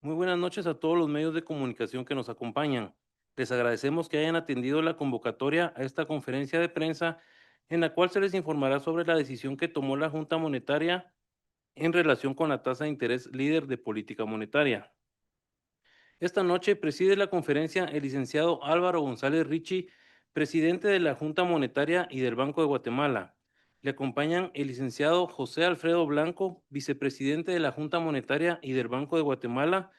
Muy buenas noches a todos los medios de comunicación que nos acompañan. Les agradecemos que hayan atendido la convocatoria a esta conferencia de prensa en la cual se les informará sobre la decisión que tomó la Junta Monetaria en relación con la tasa de interés líder de política monetaria. Esta noche preside la conferencia el licenciado Álvaro González Richie, presidente de la Junta Monetaria y del Banco de Guatemala. Le acompañan el licenciado José Alfredo Blanco, vicepresidente de la Junta Monetaria y del Banco de Guatemala,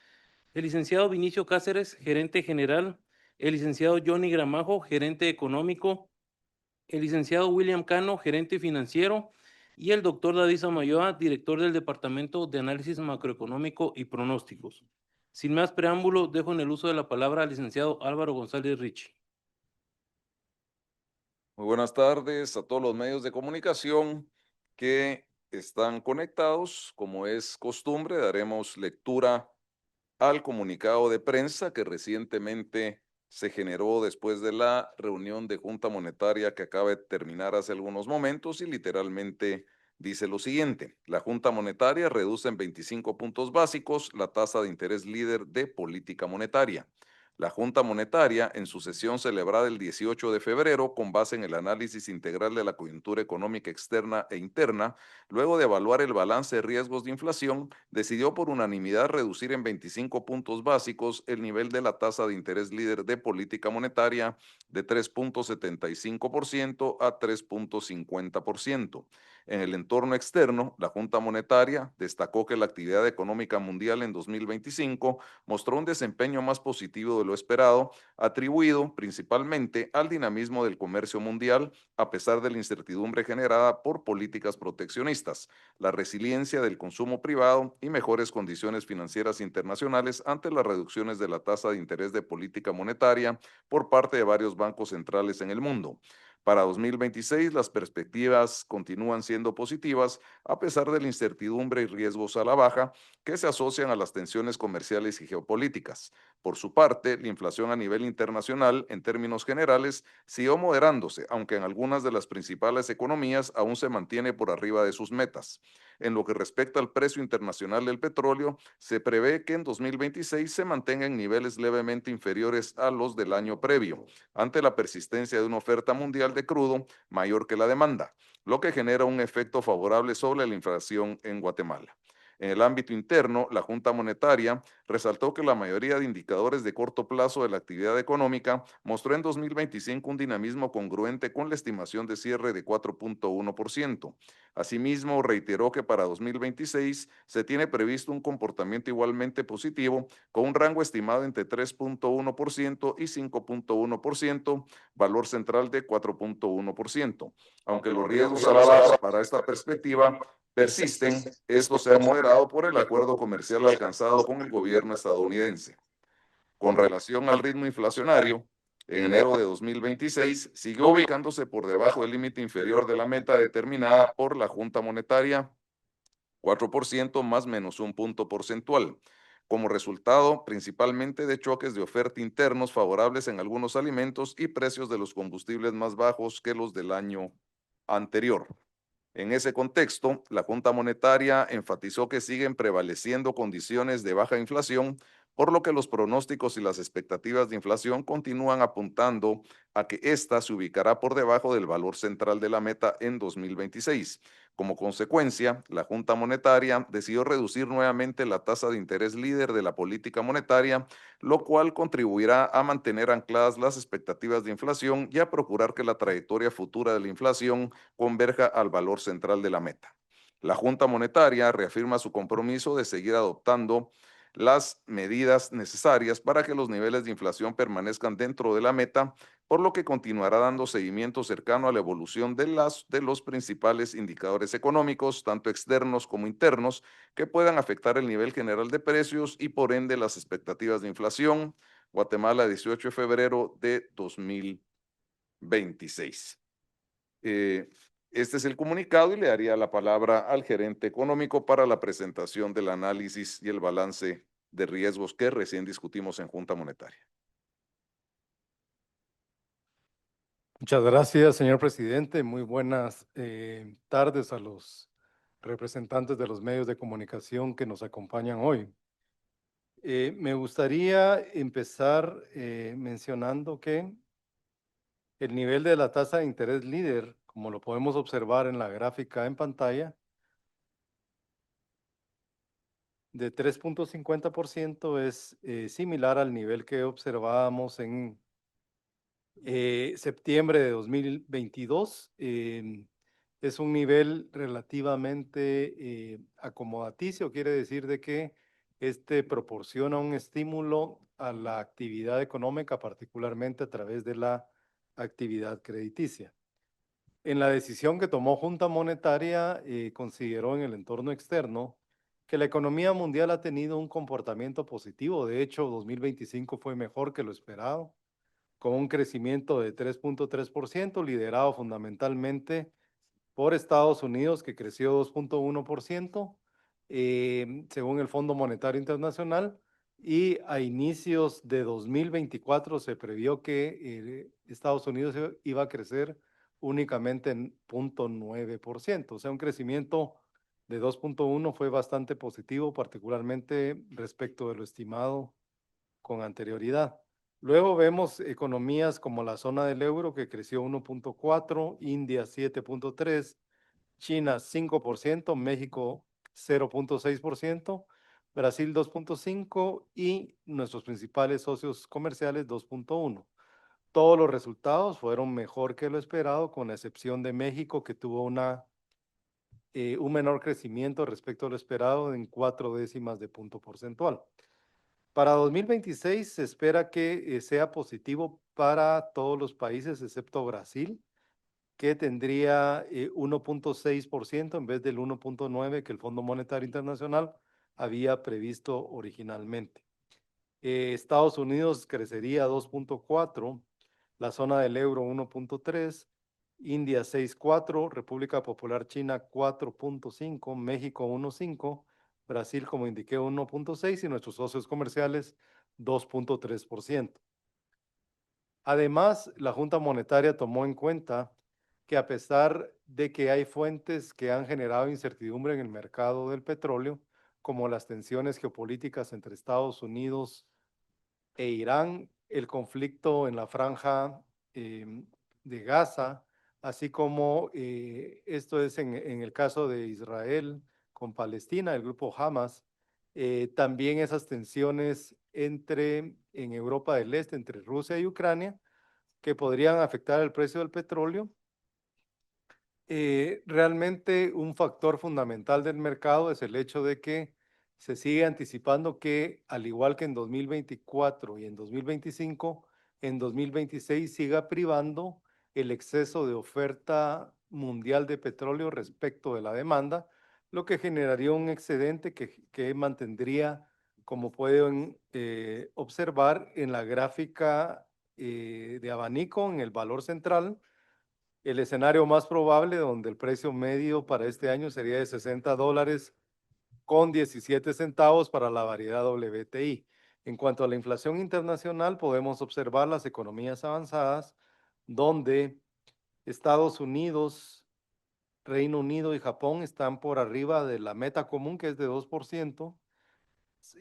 el licenciado Vinicio Cáceres, gerente general, el licenciado Johnny Gramajo, gerente económico, el licenciado William Cano, gerente financiero, y el doctor David Samayoa, director del Departamento de Análisis Macroeconómico y Pronósticos. Sin más preámbulo, dejo en el uso de la palabra al licenciado Álvaro González Richie. Muy buenas tardes a todos los medios de comunicación que están conectados. Como es costumbre, daremos lectura al comunicado de prensa que recientemente se generó después de la reunión de Junta Monetaria que acaba de terminar hace algunos momentos y literalmente dice lo siguiente: la Junta Monetaria reduce en 25 puntos básicos la tasa de interés líder de política monetaria. La Junta Monetaria, en su sesión celebrada el 18 de febrero, con base en el análisis integral de la coyuntura económica externa e interna, luego de evaluar el balance de riesgos de inflación, decidió por unanimidad reducir en 25 puntos básicos el nivel de la tasa de interés líder de política monetaria de 3.75% a 3.50%. En el entorno externo, la Junta Monetaria destacó que la actividad económica mundial en 2025 mostró un desempeño más positivo de lo esperado, atribuido principalmente al dinamismo del comercio mundial, a pesar de la incertidumbre generada por políticas proteccionistas, la resiliencia del consumo privado y mejores condiciones financieras internacionales ante las reducciones de la tasa de interés de política monetaria por parte de varios bancos centrales en el mundo. Para 2026, las perspectivas continúan siendo positivas a pesar de la incertidumbre y riesgos a la baja que se asocian a las tensiones comerciales y geopolíticas. Por su parte, la inflación a nivel internacional, en términos generales, siguió moderándose, aunque en algunas de las principales economías aún se mantiene por arriba de sus metas. En lo que respecta al precio internacional del petróleo, se prevé que en 2026 se mantenga en niveles levemente inferiores a los del año previo, ante la persistencia de una oferta mundial de crudo mayor que la demanda, lo que genera un efecto favorable sobre la inflación en Guatemala. En el ámbito interno, la Junta Monetaria resaltó que la mayoría de indicadores de corto plazo de la actividad económica mostró en 2025 un dinamismo congruente con la estimación de cierre de 4.1%. Asimismo, reiteró que para 2026 se tiene previsto un comportamiento igualmente positivo, con un rango estimado entre 3.1% y 5.1%, valor central de 4.1%. Aunque los riesgos a la baja para esta perspectiva persisten, esto se ha moderado por el acuerdo comercial alcanzado con el gobierno estadounidense. Con relación al ritmo inflacionario, en enero de 2026 siguió ubicándose por debajo del límite inferior de la meta determinada por la Junta Monetaria, 4% más menos un punto porcentual, como resultado principalmente de choques de oferta internos favorables en algunos alimentos y precios de los combustibles más bajos que los del año anterior. En ese contexto, la Junta Monetaria enfatizó que siguen prevaleciendo condiciones de baja inflación, por lo que los pronósticos y las expectativas de inflación continúan apuntando a que ésta se ubicará por debajo del valor central de la meta en 2026. Como consecuencia, la Junta Monetaria decidió reducir nuevamente la tasa de interés líder de la política monetaria, lo cual contribuirá a mantener ancladas las expectativas de inflación y a procurar que la trayectoria futura de la inflación converja al valor central de la meta. La Junta Monetaria reafirma su compromiso de seguir adoptando las medidas necesarias para que los niveles de inflación permanezcan dentro de la meta, por lo que continuará dando seguimiento cercano a la evolución de los principales indicadores económicos, tanto externos como internos, que puedan afectar el nivel general de precios y por ende las expectativas de inflación. Guatemala, 18 de febrero de 2026. Eh, este es el comunicado y le daría la palabra al gerente económico para la presentación del análisis y el balance de riesgos que recién discutimos en Junta Monetaria. Muchas gracias, señor presidente. Muy buenas tardes a los representantes de los medios de comunicación que nos acompañan hoy. Me gustaría empezar mencionando que el nivel de la tasa de interés líder, como lo podemos observar en la gráfica en pantalla, de 3.50% es similar al nivel que observábamos en septiembre de 2022. Es un nivel relativamente acomodaticio, quiere decir de que este proporciona un estímulo a la actividad económica, particularmente a través de la actividad crediticia. En la decisión que tomó Junta Monetaria, consideró en el entorno externo que la economía mundial ha tenido un comportamiento positivo. De hecho, 2025 fue mejor que lo esperado, con un crecimiento de 3.3%, liderado fundamentalmente por Estados Unidos, que creció 2.1%, según el Fondo Monetario Internacional, y a inicios de 2024 se previó que Estados Unidos iba a crecer únicamente en 0.9%, o sea, un crecimiento de 2.1 fue bastante positivo, particularmente respecto de lo estimado con anterioridad. Luego vemos economías como la zona del euro, que creció 1.4, India 7.3, China 5%, México 0.6%, Brasil 2.5% y nuestros principales socios comerciales 2.1%. Todos los resultados fueron mejor que lo esperado, con la excepción de México, que tuvo un menor crecimiento respecto a lo esperado en 0.4 de punto porcentual. Para 2026 se espera que sea positivo para todos los países excepto Brasil, que tendría 1.6% en vez del 1.9% que el Fondo Monetario Internacional había previsto originalmente. Estados Unidos crecería 2.4%, la zona del euro 1.3%, India 6.4%, República Popular China 4.5%, México 1.5%, Brasil, como indiqué, 1.6% y nuestros socios comerciales 2.3%. Además, la Junta Monetaria tomó en cuenta que a pesar de que hay fuentes que han generado incertidumbre en el mercado del petróleo, como las tensiones geopolíticas entre Estados Unidos e Irán, el conflicto en la franja de Gaza, así como esto es en el caso de Israel con Palestina, el grupo Hamas, también esas tensiones en Europa del Este, entre Rusia y Ucrania, que podrían afectar el precio del petróleo. Realmente un factor fundamental del mercado es el hecho de que se sigue anticipando que, al igual que en 2024 y en 2025, en 2026 siga privando el exceso de oferta mundial de petróleo respecto de la demanda, lo que generaría un excedente que mantendría, como pueden observar en la gráfica de abanico, en el valor central, el escenario más probable, donde el precio medio para este año sería de $60 con 17 centavos para la variedad WTI. En cuanto a la inflación internacional, podemos observar las economías avanzadas, donde Estados Unidos, Reino Unido y Japón están por arriba de la meta común, que es de 2%,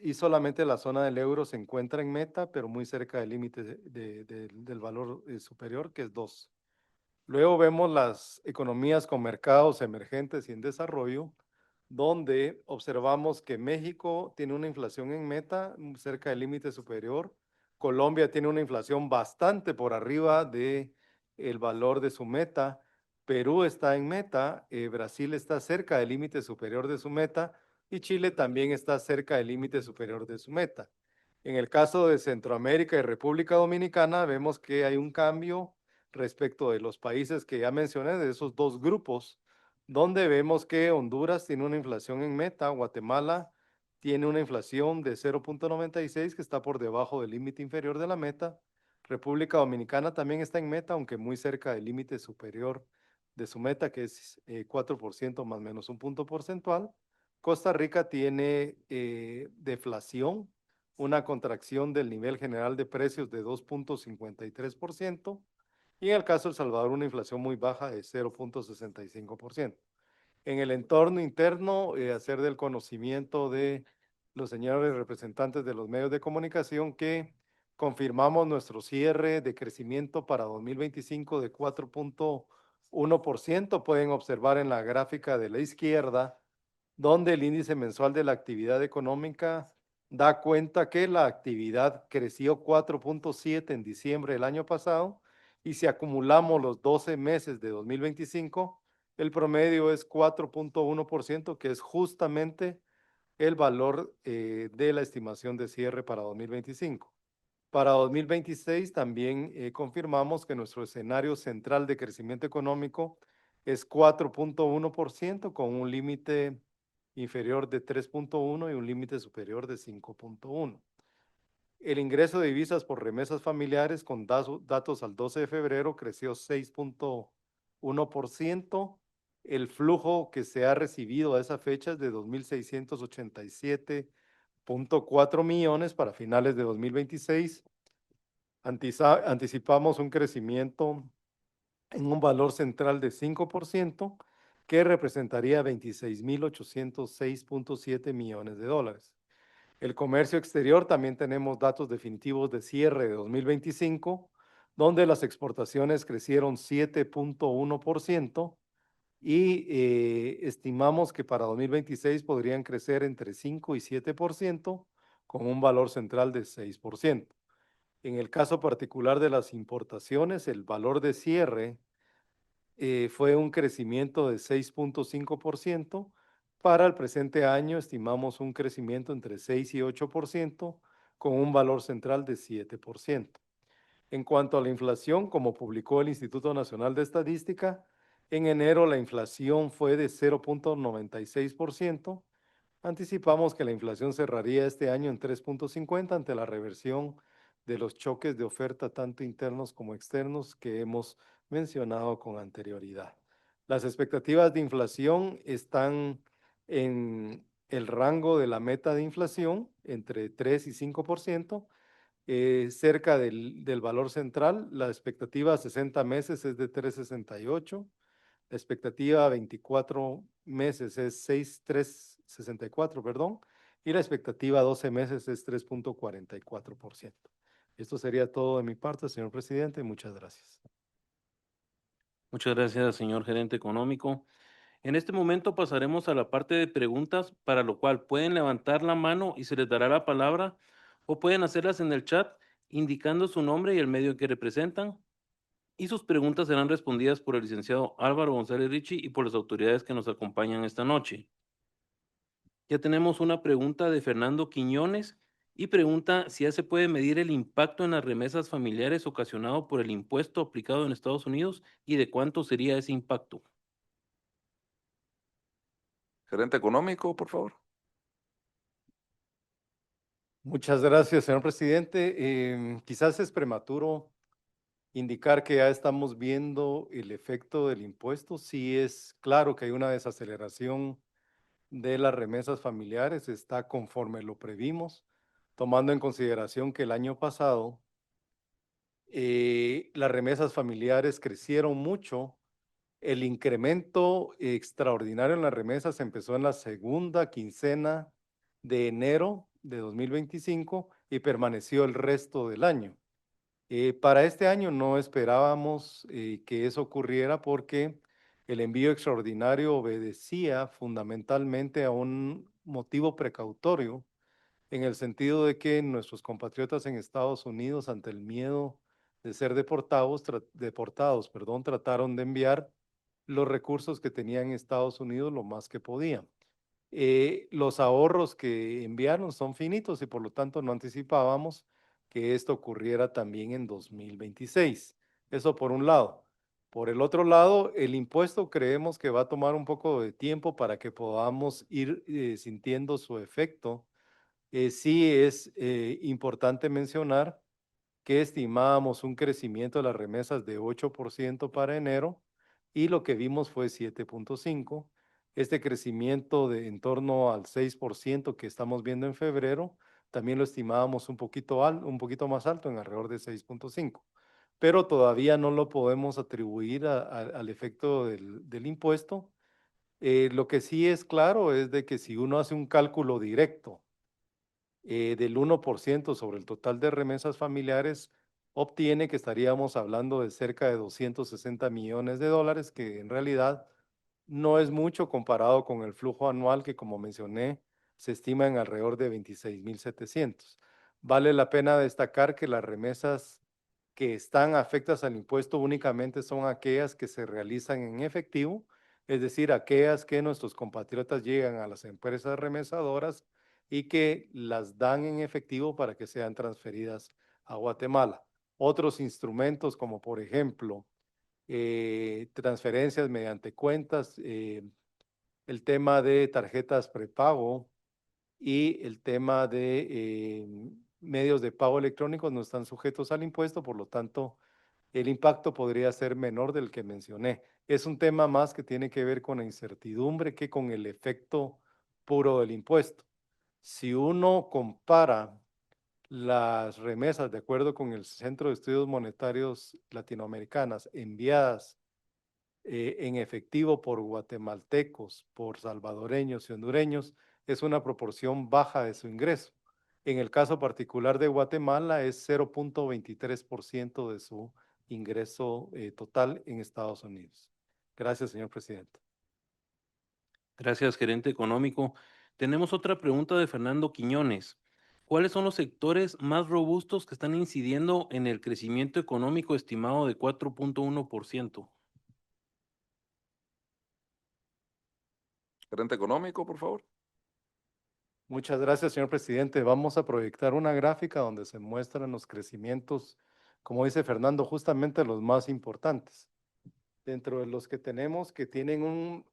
y solamente la zona del euro se encuentra en meta, pero muy cerca del límite del valor superior, que es 2%. Luego vemos las economías con mercados emergentes y en desarrollo, donde observamos que México tiene una inflación en meta cerca del límite superior. Colombia tiene una inflación bastante por arriba de el valor de su meta. Perú está en meta, Brasil está cerca del límite superior de su meta y Chile también está cerca del límite superior de su meta. En el caso de Centroamérica y República Dominicana, vemos que hay un cambio respecto de los países que ya mencioné, de esos dos grupos, donde vemos que Honduras tiene una inflación en meta, Guatemala tiene una inflación de 0.96 que está por debajo del límite inferior de la meta. República Dominicana también está en meta, aunque muy cerca del límite superior de su meta, que es 4% más o menos un punto porcentual. Costa Rica tiene deflación, una contracción del nivel general de precios de 2.53%. Y en el caso de El Salvador, una inflación muy baja de 0.65%. En el entorno interno, hacer del conocimiento de los señores representantes de los medios de comunicación que confirmamos nuestro cierre de crecimiento para 2025 de 4.1%. Pueden observar en la gráfica de la izquierda, donde el índice mensual de la actividad económica da cuenta que la actividad creció 4.7 en diciembre del año pasado, y si acumulamos los 12 meses de 2025, el promedio es 4.1%, que es justamente el valor de la estimación de cierre para 2025. Para 2026 también confirmamos que nuestro escenario central de crecimiento económico es 4.1%, con un límite inferior de 3.1 y un límite superior de 5.1. El ingreso de divisas por remesas familiares con datos al 12 de febrero creció 6.1%. El flujo que se ha recibido a esa fecha es de 2.687.4 millones para finales de 2026. Anticipamos un crecimiento en un valor central de 5%, que representaría 26.806.7 millones de dólares. El comercio exterior, también tenemos datos definitivos de cierre de 2025, donde las exportaciones crecieron 7.1%, y estimamos que para 2026 podrían crecer entre 5 y 7%, con un valor central de 6%. En el caso particular de las importaciones, el valor de cierre fue un crecimiento de 6.5%. Para el presente año estimamos un crecimiento entre 6 y 8%, con un valor central de 7%. En cuanto a la inflación, como publicó el Instituto Nacional de Estadística, en enero la inflación fue de 0.96%. Anticipamos que la inflación cerraría este año en 3.50 ante la reversión de los choques de oferta tanto internos como externos que hemos mencionado con anterioridad. Las expectativas de inflación están en el rango de la meta de inflación entre 3 y 5%, cerca del valor central. La expectativa a 60 meses es de 3.68. La expectativa a 24 meses es 6.364, perdón, y la expectativa a 12 meses es 3.44%. Esto sería todo de mi parte, señor presidente. Muchas gracias. Muchas gracias, señor gerente económico. En este momento pasaremos a la parte de preguntas, para lo cual pueden levantar la mano y se les dará la palabra, o pueden hacerlas en el chat indicando su nombre y el medio que representan, y sus preguntas serán respondidas por el licenciado Álvaro González Richie y por las autoridades que nos acompañan esta noche. Ya tenemos una pregunta de Fernando Quiñones, y pregunta si ya se puede medir el impacto en las remesas familiares ocasionado por el impuesto aplicado en Estados Unidos y de cuánto sería ese impacto. Gerente económico, por favor. Muchas gracias, señor presidente. Quizás es prematuro indicar que ya estamos viendo el efecto del impuesto. Sí es claro que hay una desaceleración de las remesas familiares, está conforme lo previmos, tomando en consideración que el año pasado las remesas familiares crecieron mucho. El incremento extraordinario en las remesas empezó en la segunda quincena de enero de 2025 y permaneció el resto del año. Para este año no esperábamos que eso ocurriera, porque el envío extraordinario obedecía fundamentalmente a un motivo precautorio, en el sentido de que nuestros compatriotas en Estados Unidos, ante el miedo de ser deportados, trataron de enviar los recursos que tenían en Estados Unidos lo más que podían. Los ahorros que enviaron son finitos y por lo tanto no anticipábamos que esto ocurriera también en 2026. Eso por un lado. Por el otro lado, el impuesto creemos que va a tomar un poco de tiempo para que podamos ir sintiendo su efecto. Sí es importante mencionar que estimábamos un crecimiento de las remesas de 8% para enero, y lo que vimos fue 7.5%. Este crecimiento de en torno al 6% que estamos viendo en febrero, también lo estimábamos un poquito más alto, en alrededor de 6.5%. Pero todavía no lo podemos atribuir al efecto del impuesto. Lo que sí es claro es de que si uno hace un cálculo directo del 1% sobre el total de remesas familiares, obtiene que estaríamos hablando de cerca de 260 millones de dólares, que en realidad no es mucho comparado con el flujo anual que, como mencioné, se estima en alrededor de 26.700. Vale la pena destacar que las remesas que están afectas al impuesto únicamente son aquellas que se realizan en efectivo, es decir, aquellas que nuestros compatriotas llegan a las empresas remesadoras y que las dan en efectivo para que sean transferidas a Guatemala. Otros instrumentos como por ejemplo transferencias mediante cuentas, el tema de tarjetas prepago y el tema de medios de pago electrónicos no están sujetos al impuesto, por lo tanto, el impacto podría ser menor del que mencioné. Es un tema más que tiene que ver con la incertidumbre que con el efecto puro del impuesto. Si uno compara las remesas, de acuerdo con el Centro de Estudios Monetarios Latinoamericanas, enviadas en efectivo por guatemaltecos, por salvadoreños y hondureños, es una proporción baja de su ingreso. En el caso particular de Guatemala es 0.23% de su ingreso total en Estados Unidos. Gracias, señor presidente. Gracias, gerente económico. Tenemos otra pregunta de Fernando Quiñones. ¿Cuáles son los sectores más robustos que están incidiendo en el crecimiento económico estimado de 4.1%? Gerente económico, por favor. Muchas gracias, señor presidente. Vamos a proyectar una gráfica donde se muestran los crecimientos, como dice Fernando, justamente los más importantes. Dentro de los que tenemos que tienen un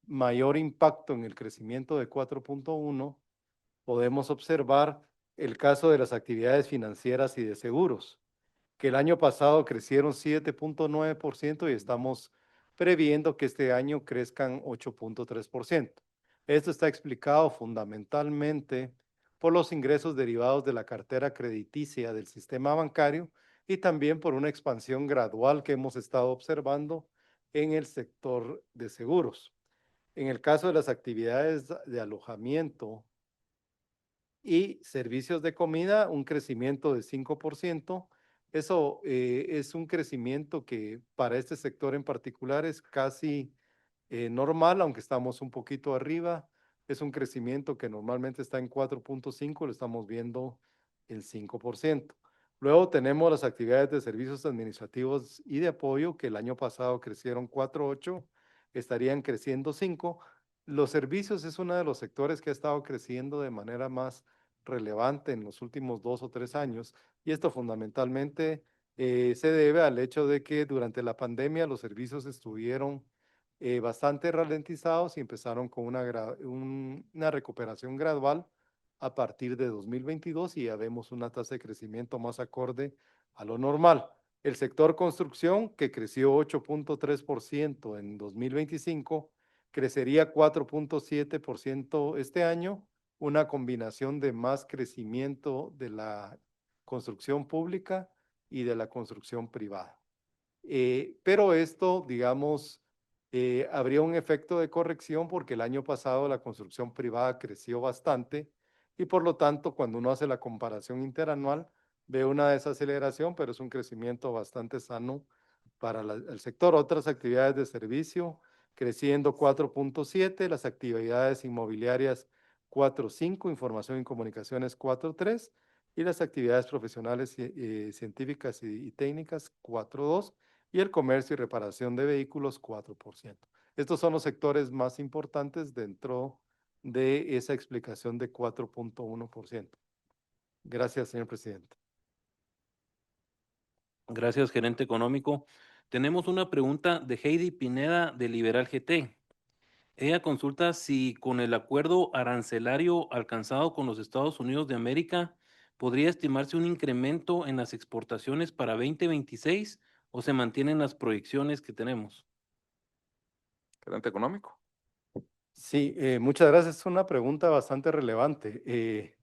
mayor impacto en el crecimiento de 4.1, podemos observar el caso de las actividades financieras y de seguros, que el año pasado crecieron 7.9% y estamos previendo que este año crezcan 8.3%. Esto está explicado fundamentalmente por los ingresos derivados de la cartera crediticia del sistema bancario y también por una expansión gradual que hemos estado observando en el sector de seguros. En el caso de las actividades de alojamiento y servicios de comida, un crecimiento de 5%. Eso es un crecimiento que para este sector en particular es casi normal, aunque estamos un poquito arriba. Es un crecimiento que normalmente está en 4.5, lo estamos viendo en 5%. Luego tenemos las actividades de servicios administrativos y de apoyo, que el año pasado crecieron 4.8, estarían creciendo 5. Los servicios es uno de los sectores que ha estado creciendo de manera más relevante en los últimos 2 o 3 años, y esto fundamentalmente se debe al hecho de que durante la pandemia los servicios estuvieron bastante ralentizados y empezaron con una recuperación gradual a partir de 2022 y ya vemos una tasa de crecimiento más acorde a lo normal. El sector construcción, que creció 8.3% en 2025, crecería 4.7% este año, una combinación de más crecimiento de la construcción pública y de la construcción privada. Pero esto, digamos, habría un efecto de corrección porque el año pasado la construcción privada creció bastante y por lo tanto cuando uno hace la comparación interanual ve una desaceleración, pero es un crecimiento bastante sano para el sector. Otras actividades de servicio creciendo 4.7, las actividades inmobiliarias 4.5, información y comunicaciones 4.3 y las actividades profesionales científicas y técnicas 4.2 y el comercio y reparación de vehículos 4%. Estos son los sectores más importantes dentro de esa explicación de 4.1%. Gracias, señor presidente. Gracias, gerente económico. Tenemos una pregunta de Heidi Pineda de Liberal GT. Ella consulta si con el acuerdo arancelario alcanzado con los Estados Unidos de América podría estimarse un incremento en las exportaciones para 2026 o se mantienen las proyecciones que tenemos. Gerente económico. Sí, muchas gracias. Es una pregunta bastante relevante.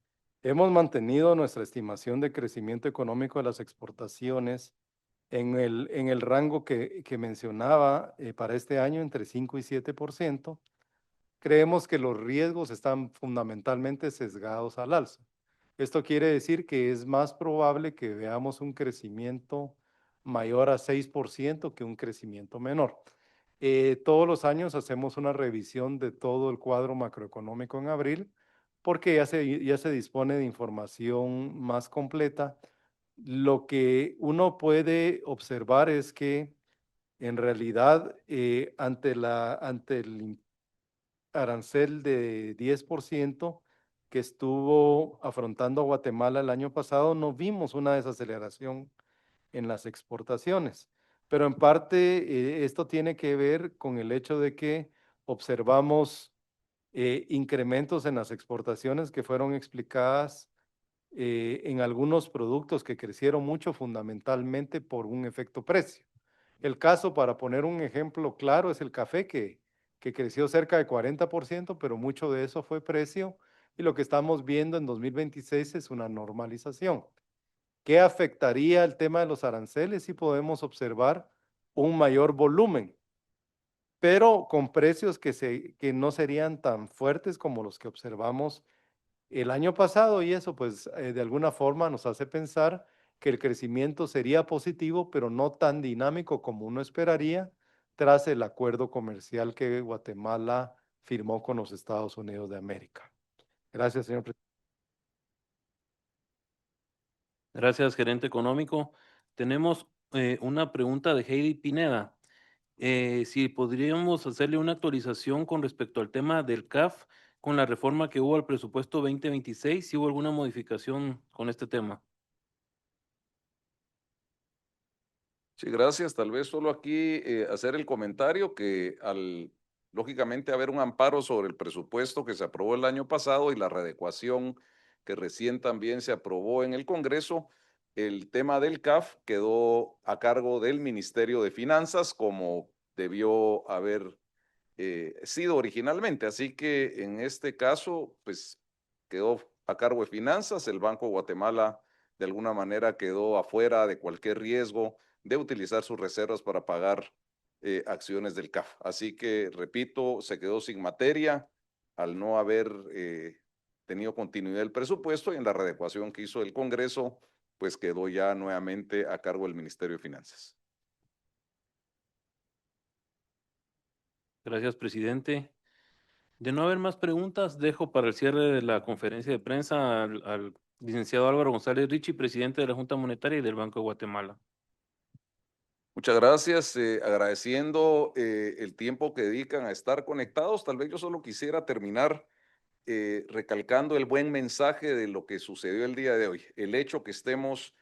Hemos mantenido nuestra estimación de crecimiento económico de las exportaciones en el rango que mencionaba para este año, entre 5 y 7%. Creemos que los riesgos están fundamentalmente sesgados al alza. Esto quiere decir que es más probable que veamos un crecimiento mayor a 6% que un crecimiento menor. Todos los años hacemos una revisión de todo el cuadro macroeconómico en abril porque ya se dispone de información más completa. Lo que uno puede observar es que en realidad ante el arancel de 10% que estuvo afrontando Guatemala el año pasado, no vimos una desaceleración en las exportaciones. Pero en parte esto tiene que ver con el hecho de que observamos incrementos en las exportaciones que fueron explicadas en algunos productos que crecieron mucho fundamentalmente por un efecto precio. El caso, para poner un ejemplo claro, es el café que creció cerca de 40%, pero mucho de eso fue precio y lo que estamos viendo en 2026 es una normalización. ¿Qué afectaría el tema de los aranceles? Si podemos observar un mayor volumen, pero con precios que no serían tan fuertes como los que observamos el año pasado y eso pues de alguna forma nos hace pensar que el crecimiento sería positivo, pero no tan dinámico como uno esperaría tras el acuerdo comercial que Guatemala firmó con los Estados Unidos de América. Gracias, señor presidente. Gracias, gerente económico. Tenemos una pregunta de Heidi Pineda. Si podríamos hacerle una actualización con respecto al tema del CAF con la reforma que hubo al presupuesto 2026, si hubo alguna modificación con este tema. Sí, gracias. Tal vez solo aquí hacer el comentario que lógicamente, haber un amparo sobre el presupuesto que se aprobó el año pasado y la readecuación que recién también se aprobó en el Congreso, el tema del CAF quedó a cargo del Ministerio de Finanzas como debió haber sido originalmente. Así que en este caso, pues quedó a cargo de Finanzas. El Banco de Guatemala de alguna manera quedó afuera de cualquier riesgo de utilizar sus reservas para pagar acciones del CAF. Así que, repito, se quedó sin materia al no haber tenido continuidad el presupuesto y en la readecuación que hizo el Congreso, pues quedó ya nuevamente a cargo del Ministerio de Finanzas. Gracias, presidente. De no haber más preguntas, dejo para el cierre de la conferencia de prensa al licenciado Álvaro González Richie, presidente de la Junta Monetaria y del Banco de Guatemala. Muchas gracias, agradeciendo el tiempo que dedican a estar conectados. Tal vez yo solo quisiera terminar recalcando el buen mensaje de lo que sucedió el día de hoy. El hecho que estemos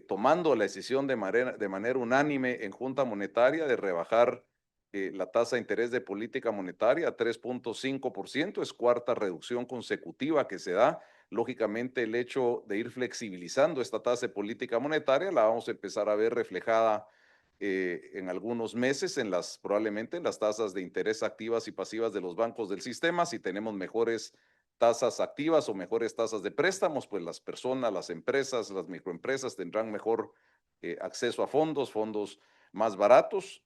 tomando la decisión de manera unánime en Junta Monetaria de rebajar la tasa de interés de política monetaria a 3.5%, es cuarta reducción consecutiva que se da. Lógicamente, el hecho de ir flexibilizando esta tasa de política monetaria la vamos a empezar a ver reflejada en algunos meses probablemente en las tasas de interés activas y pasivas de los bancos del sistema. Si tenemos mejores tasas activas o mejores tasas de préstamos, pues las personas, las empresas, las microempresas tendrán mejor acceso a fondos más baratos.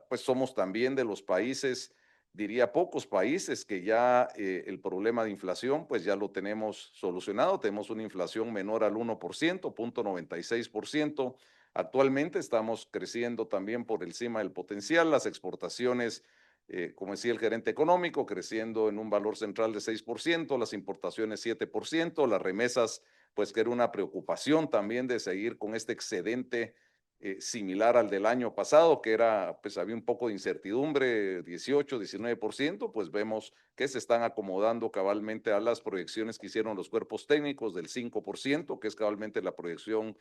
Pues somos también de los países, diría pocos países, que ya el problema de inflación, pues ya lo tenemos solucionado. Tenemos una inflación menor al 1%, 0.96%. Actualmente estamos creciendo también por encima del potencial. Las exportaciones, como decía el gerente económico, creciendo en un valor central de 6%, las importaciones 7%, las remesas, pues que era una preocupación también de seguir con este excedente similar al del año pasado, que era, pues había un poco de incertidumbre, 18, 19%, pues vemos que se están acomodando cabalmente a las proyecciones que hicieron los cuerpos técnicos del 5%, que es cabalmente la proyección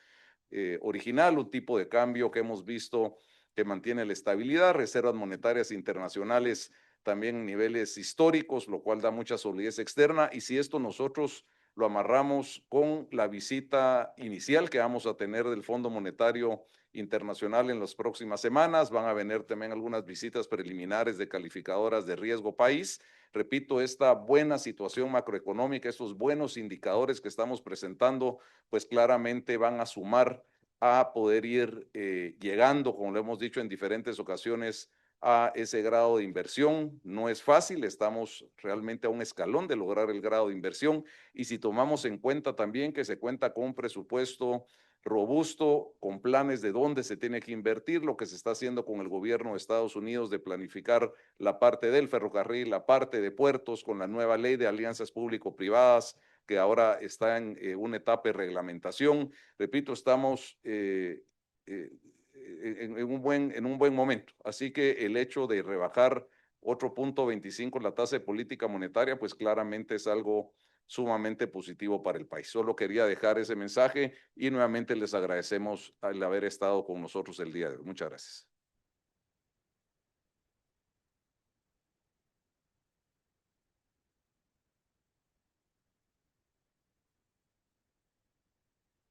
original, un tipo de cambio que hemos visto que mantiene la estabilidad, reservas monetarias internacionales también niveles históricos, lo cual da mucha solidez externa. Y si esto nosotros lo amarramos con la visita inicial que vamos a tener del Fondo Monetario Internacional en las próximas semanas, van a venir también algunas visitas preliminares de calificadoras de riesgo país. Repito, esta buena situación macroeconómica, estos buenos indicadores que estamos presentando, pues claramente van a sumar a poder ir llegando, como lo hemos dicho en diferentes ocasiones, a ese grado de inversión. No es fácil, estamos realmente a un escalón de lograr el grado de inversión, y si tomamos en cuenta también que se cuenta con un presupuesto robusto, con planes de dónde se tiene que invertir, lo que se está haciendo con el gobierno de Estados Unidos de planificar la parte del ferrocarril, la parte de puertos, con la nueva ley de alianzas público-privadas, que ahora está en una etapa de reglamentación. Repito, estamos en un buen momento. Así que el hecho de rebajar otro punto 25 la tasa de política monetaria, pues claramente es algo sumamente positivo para el país. Solo quería dejar ese mensaje y nuevamente les agradecemos el haber estado con nosotros el día de hoy. Muchas gracias.